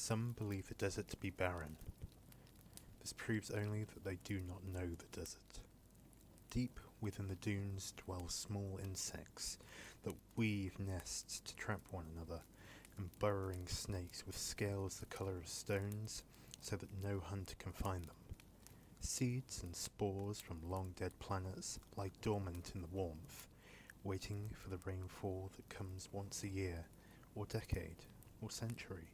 Some believe the desert to be barren. This proves only that they do not know the desert. Deep within the dunes dwell small insects that weave nests to trap one another, and burrowing snakes with scales the colour of stones so that no hunter can find them. Seeds and spores from long-dead planets lie dormant in the warmth, waiting for the rainfall that comes once a year, or decade, or century,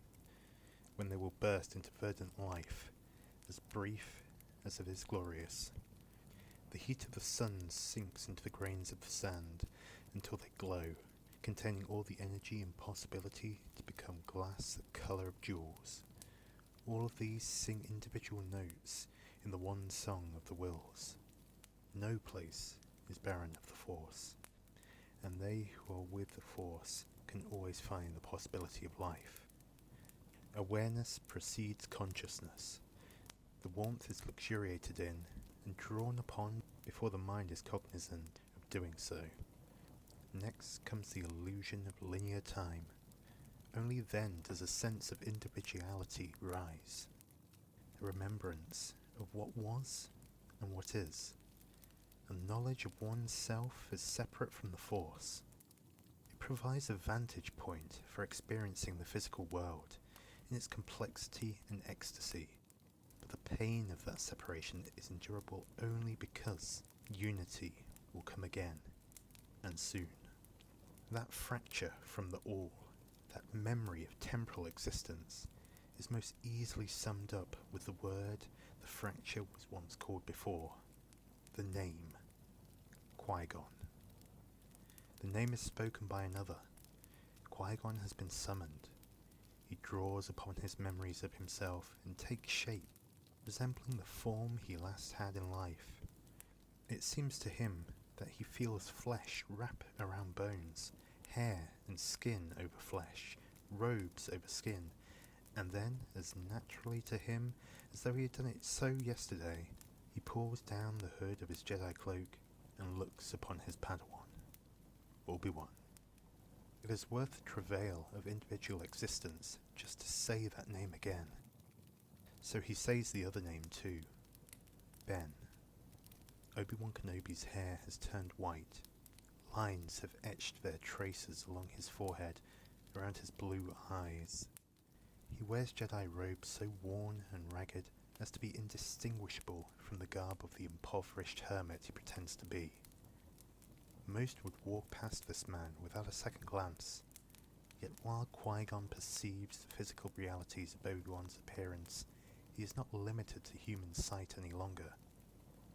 when they will burst into verdant life, as brief as it is glorious. The heat of the sun sinks into the grains of the sand until they glow, containing all the energy and possibility to become glass the colour of jewels. All of these sing individual notes in the one song of the wills. No place is barren of the Force, and they who are with the Force can always find the possibility of life. Awareness precedes consciousness. The warmth is luxuriated in and drawn upon before the mind is cognizant of doing so. Next comes the illusion of linear time. Only then does a sense of individuality rise, a remembrance of what was and what is, a knowledge of oneself as separate from the Force. It provides a vantage point for experiencing the physical world in its complexity and ecstasy, but the pain of that separation is endurable only because unity will come again, and soon. That fracture from the all, that memory of temporal existence, is most easily summed up with the word the fracture was once called before, the name, Qui-Gon. The name is spoken by another. Qui-Gon has been summoned. He draws upon his memories of himself and takes shape, resembling the form he last had in life. It seems to him that he feels flesh wrap around bones, hair and skin over flesh, robes over skin, and then, as naturally to him as though he had done it so yesterday, he pulls down the hood of his Jedi cloak and looks upon his Padawan, Obi Wan. It is worth the travail of individual existence just to say that name again. So he says the other name too, Ben. Obi Wan Kenobi's hair has turned white. Lines have etched their traces along his forehead, around his blue eyes. He wears Jedi robes so worn and ragged as to be indistinguishable from the garb of the impoverished hermit he pretends to be. Most would walk past this man without a second glance, yet while Qui-Gon perceives the physical realities of Obi-Wan's appearance, he is not limited to human sight any longer.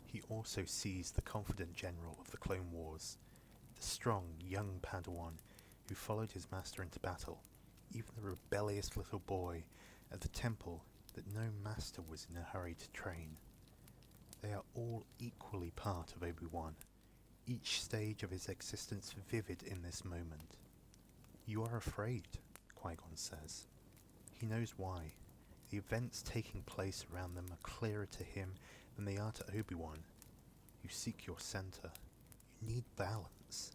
He also sees the confident general of the Clone Wars, the strong, young Padawan who followed his master into battle, even the rebellious little boy at the temple that no master was in a hurry to train. They are all equally part of Obi-Wan, each stage of his existence vivid in this moment. You are afraid, Qui-Gon says. He knows why. The events taking place around them are clearer to him than they are to Obi-Wan. You seek your center. You need balance.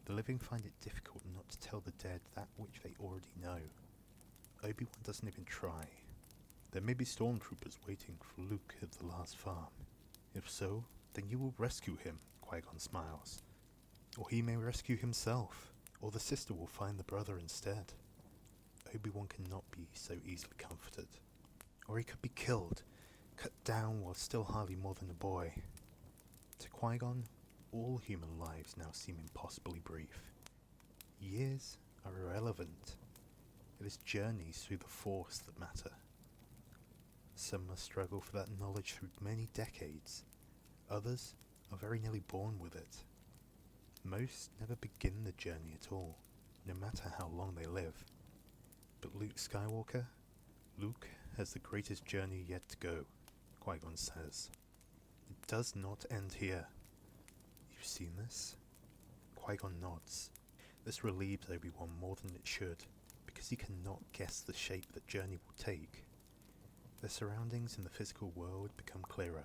The living find it difficult not to tell the dead that which they already know. Obi-Wan doesn't even try. There may be stormtroopers waiting for Luke at the last farm. If so, then you will rescue him, Qui-Gon smiles. Or he may rescue himself, or the sister will find the brother instead. Obi-Wan cannot be so easily comforted. Or he could be killed, cut down while still hardly more than a boy. To Qui-Gon, all human lives now seem impossibly brief. Years are irrelevant. It is journeys through the Force that matter. Some must struggle for that knowledge through many decades. Others are very nearly born with it. Most never begin the journey at all, no matter how long they live. But Luke Skywalker? Luke has the greatest journey yet to go, Qui-Gon says. It does not end here. You've seen this? Qui-Gon nods. This relieves Obi-Wan more than it should, because he cannot guess the shape that journey will take. Their surroundings in the physical world become clearer.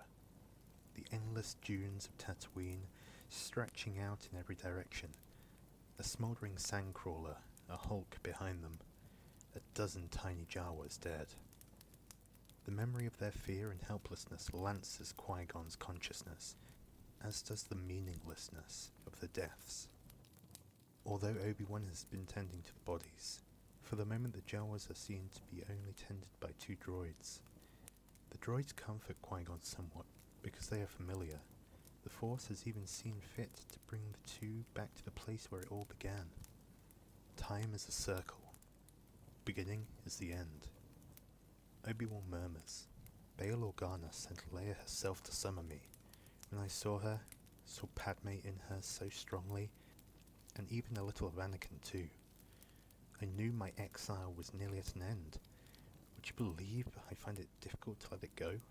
The endless dunes of Tatooine stretching out in every direction. A smouldering sandcrawler, a hulk behind them. a dozen tiny Jawas dead. The memory of their fear and helplessness lances Qui-Gon's consciousness, as does the meaninglessness of the deaths. Although Obi-Wan has been tending to the bodies, for the moment the Jawas are seen to be only tended by 2 droids. The droids comfort Qui-Gon somewhat, because they are familiar. The Force has even seen fit to bring the 2 back to the place where it all began. Time is a circle. Beginning is the end. Obi-Wan murmurs, "Bail Organa sent Leia herself to summon me. When I saw her, saw Padme in her so strongly, and even a little of Anakin too, I knew my exile was nearly at an end. Would you believe I find it difficult to let it go?"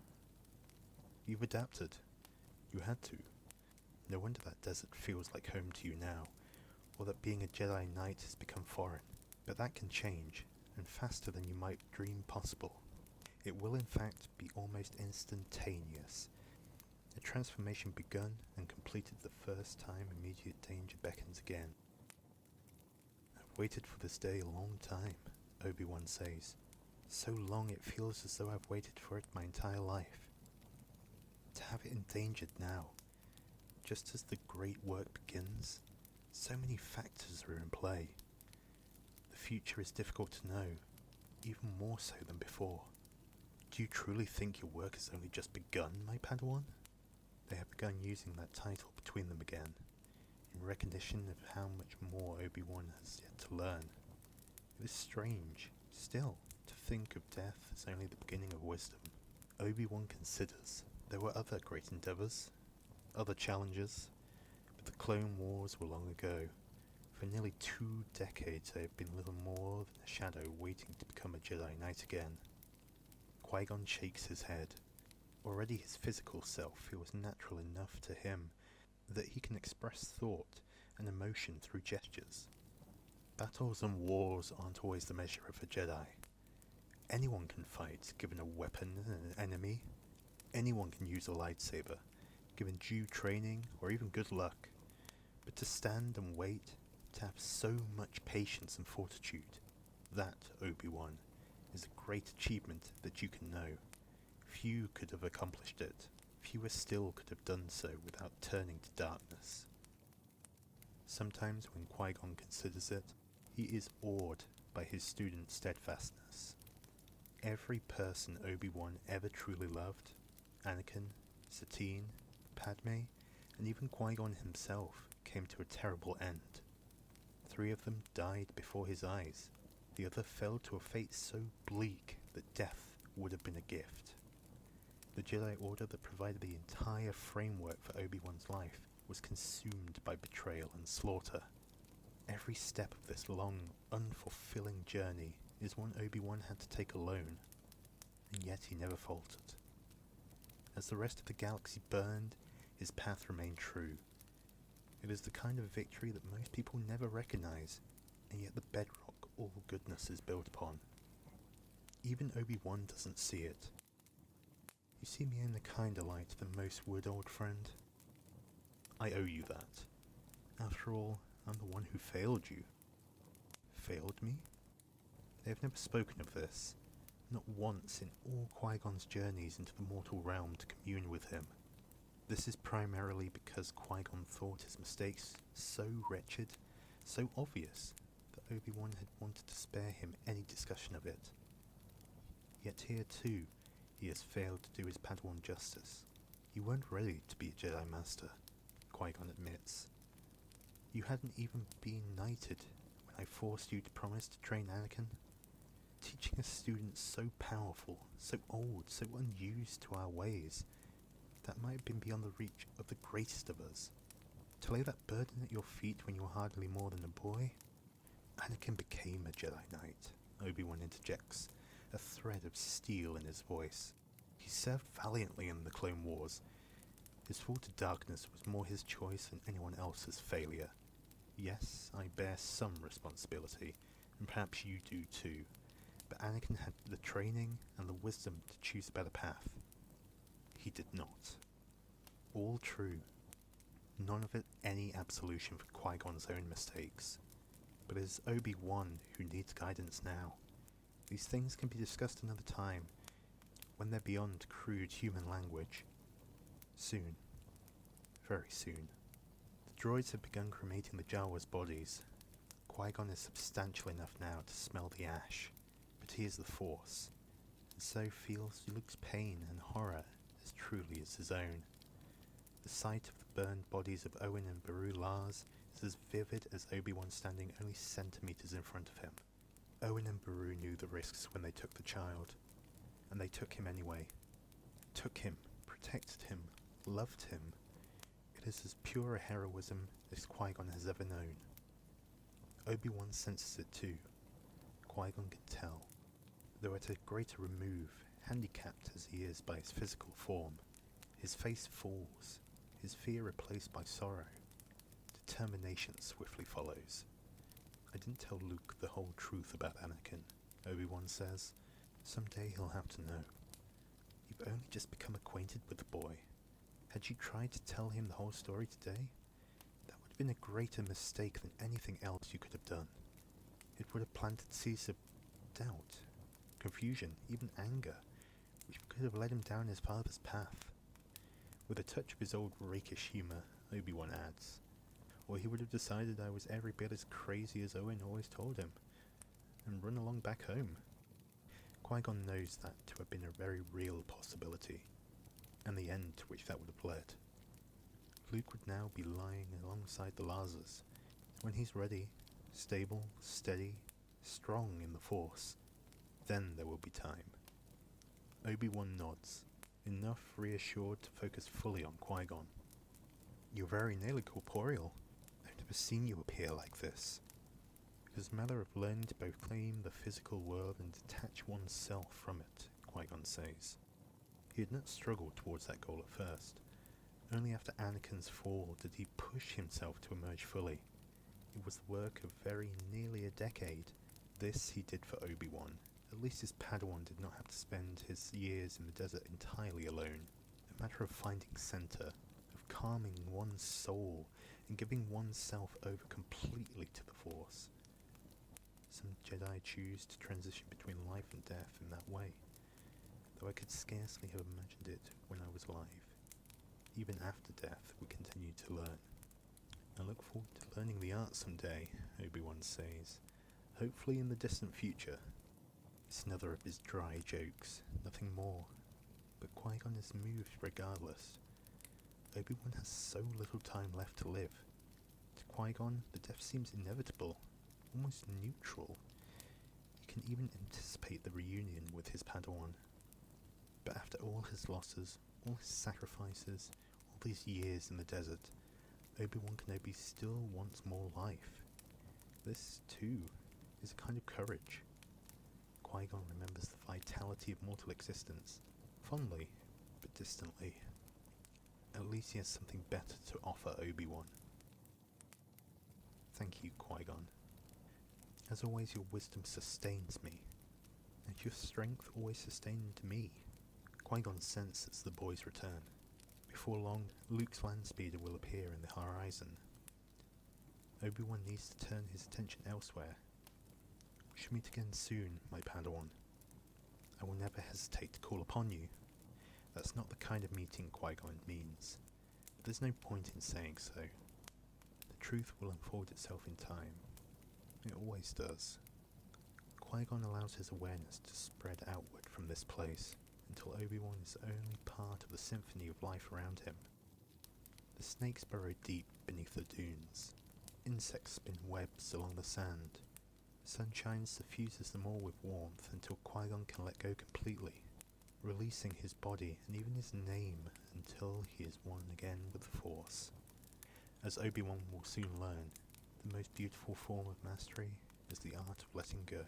You've adapted. You had to. No wonder that desert feels like home to you now, or that being a Jedi Knight has become foreign. But that can change, and faster than you might dream possible. It will in fact be almost instantaneous. A transformation begun and completed the first time immediate danger beckons again. "I've waited for this day a long time," Obi-Wan says. "So long it feels as though I've waited for it my entire life. To have it endangered now, just as the great work begins, so many factors are in play. The future is difficult to know, even more so than before. Do you truly think your work has only just begun, my Padawan?" They have begun using that title between them again, in recognition of how much more Obi-Wan has yet to learn. It is strange, still, to think of death as only the beginning of wisdom. Obi-Wan considers there were other great endeavours, other challenges, but the Clone Wars were long ago. For nearly 2 decades they have been little more than a shadow waiting to become a Jedi Knight again. Qui-Gon shakes his head. Already his physical self feels natural enough to him that he can express thought and emotion through gestures. Battles and wars aren't always the measure of a Jedi. Anyone can fight, given a weapon and an enemy. Anyone can use a lightsaber, given due training or even good luck. But to stand and wait, to have so much patience and fortitude, that, Obi-Wan, is a great achievement that you can know. Few could have accomplished it. Fewer still could have done so without turning to darkness. Sometimes when Qui-Gon considers it, he is awed by his student's steadfastness. Every person Obi-Wan ever truly loved, Anakin, Satine, Padme, and even Qui-Gon himself, came to a terrible end. 3 of them died before his eyes. The other fell to a fate so bleak that death would have been a gift. The Jedi Order that provided the entire framework for Obi-Wan's life was consumed by betrayal and slaughter. Every step of this long, unfulfilling journey is one Obi-Wan had to take alone, and yet he never faltered. As the rest of the galaxy burned, his path remained true. It is the kind of victory that most people never recognize, and yet the bedrock all goodness is built upon. Even Obi-Wan doesn't see it. "You see me in a kinder light than most would, old friend. I owe you that. After all, I'm the one who failed you." Failed me? They have never spoken of this, not once in all Qui-Gon's journeys into the mortal realm to commune with him. This is primarily because Qui-Gon thought his mistakes so wretched, so obvious, that Obi-Wan had wanted to spare him any discussion of it. Yet here too, he has failed to do his Padawan justice. "You weren't ready to be a Jedi Master," Qui-Gon admits. "You hadn't even been knighted when I forced you to promise to train Anakin. Teaching a student so powerful, so old, so unused to our ways, that might have been beyond the reach of the greatest of us. To lay that burden at your feet when you were hardly more than a boy?" "Anakin became a Jedi Knight," Obi-Wan interjects, a thread of steel in his voice. "He served valiantly in the Clone Wars. His fall to darkness was more his choice than anyone else's failure. Yes, I bear some responsibility, and perhaps you do too, but Anakin had the training and the wisdom to choose a better path. He did not." All true. None of it any absolution for Qui-Gon's own mistakes. But it is Obi-Wan who needs guidance now. These things can be discussed another time, when they're beyond crude human language. Soon. Very soon. The droids have begun cremating the Jawas' bodies. Qui-Gon is substantial enough now to smell the ash, but he is the Force, and so feels Luke's pain and horror as truly as his own. The sight of the burned bodies of Owen and Beru Lars is as vivid as Obi-Wan standing only centimetres in front of him. Owen and Beru knew the risks when they took the child, and they took him anyway. Took him, protected him, loved him. It is as pure a heroism as Qui-Gon has ever known. Obi-Wan senses it too. Qui-Gon can tell, though at a greater remove, handicapped as he is by his physical form. His face falls, his fear replaced by sorrow. Determination swiftly follows. I didn't tell Luke the whole truth about Anakin, Obi-Wan says. Someday he'll have to know. You've only just become acquainted with the boy. Had you tried to tell him the whole story today? That would have been a greater mistake than anything else you could have done. It would have planted seeds of doubt, confusion, even anger, which could have led him down his father's path. With a touch of his old rakish humour, Obi-Wan adds, or he would have decided I was every bit as crazy as Owen always told him, and run along back home. Qui-Gon knows that to have been a very real possibility, and the end to which that would have led. Luke would now be lying alongside the Larses, when he's ready, stable, steady, strong in the Force. Then there will be time. Obi-Wan nods, enough reassured to focus fully on Qui-Gon. You're very nearly corporeal. I've never seen you appear like this. It is a matter of learning to both claim the physical world and detach oneself from it, Qui-Gon says. He had not struggled towards that goal at first. Only after Anakin's fall did he push himself to emerge fully. It was the work of very nearly a decade. This he did for Obi-Wan. At least his Padawan did not have to spend his years in the desert entirely alone. A matter of finding center, of calming one's soul, and giving oneself over completely to the Force. Some Jedi choose to transition between life and death in that way, though I could scarcely have imagined it when I was alive. Even after death, we continue to learn. I look forward to learning the art someday, Obi-Wan says, hopefully in the distant future. It's another of his dry jokes, nothing more, but Qui-Gon is moved regardless. Obi-Wan has so little time left to live. To Qui-Gon, the death seems inevitable, almost neutral. He can even anticipate the reunion with his Padawan. But after all his losses, all his sacrifices, all these years in the desert, Obi-Wan Kenobi still wants more life. This, too, is a kind of courage. Qui-Gon remembers the vitality of mortal existence, fondly, but distantly. At least he has something better to offer Obi-Wan. Thank you, Qui-Gon. As always, your wisdom sustains me, and your strength always sustained me. Qui-Gon senses the boy's return. Before long, Luke's landspeeder will appear in the horizon. Obi-Wan needs to turn his attention elsewhere. We shall meet again soon, my Padawan. I will never hesitate to call upon you. That's not the kind of meeting Qui-Gon means, but there's no point in saying so. The truth will unfold itself in time. It always does. Qui-Gon allows his awareness to spread outward from this place, until Obi-Wan is only part of the symphony of life around him. The snakes burrow deep beneath the dunes. Insects spin webs along the sand. Sunshine suffuses them all with warmth until Qui-Gon can let go completely, releasing his body and even his name until he is one again with the Force. As Obi-Wan will soon learn, the most beautiful form of mastery is the art of letting go.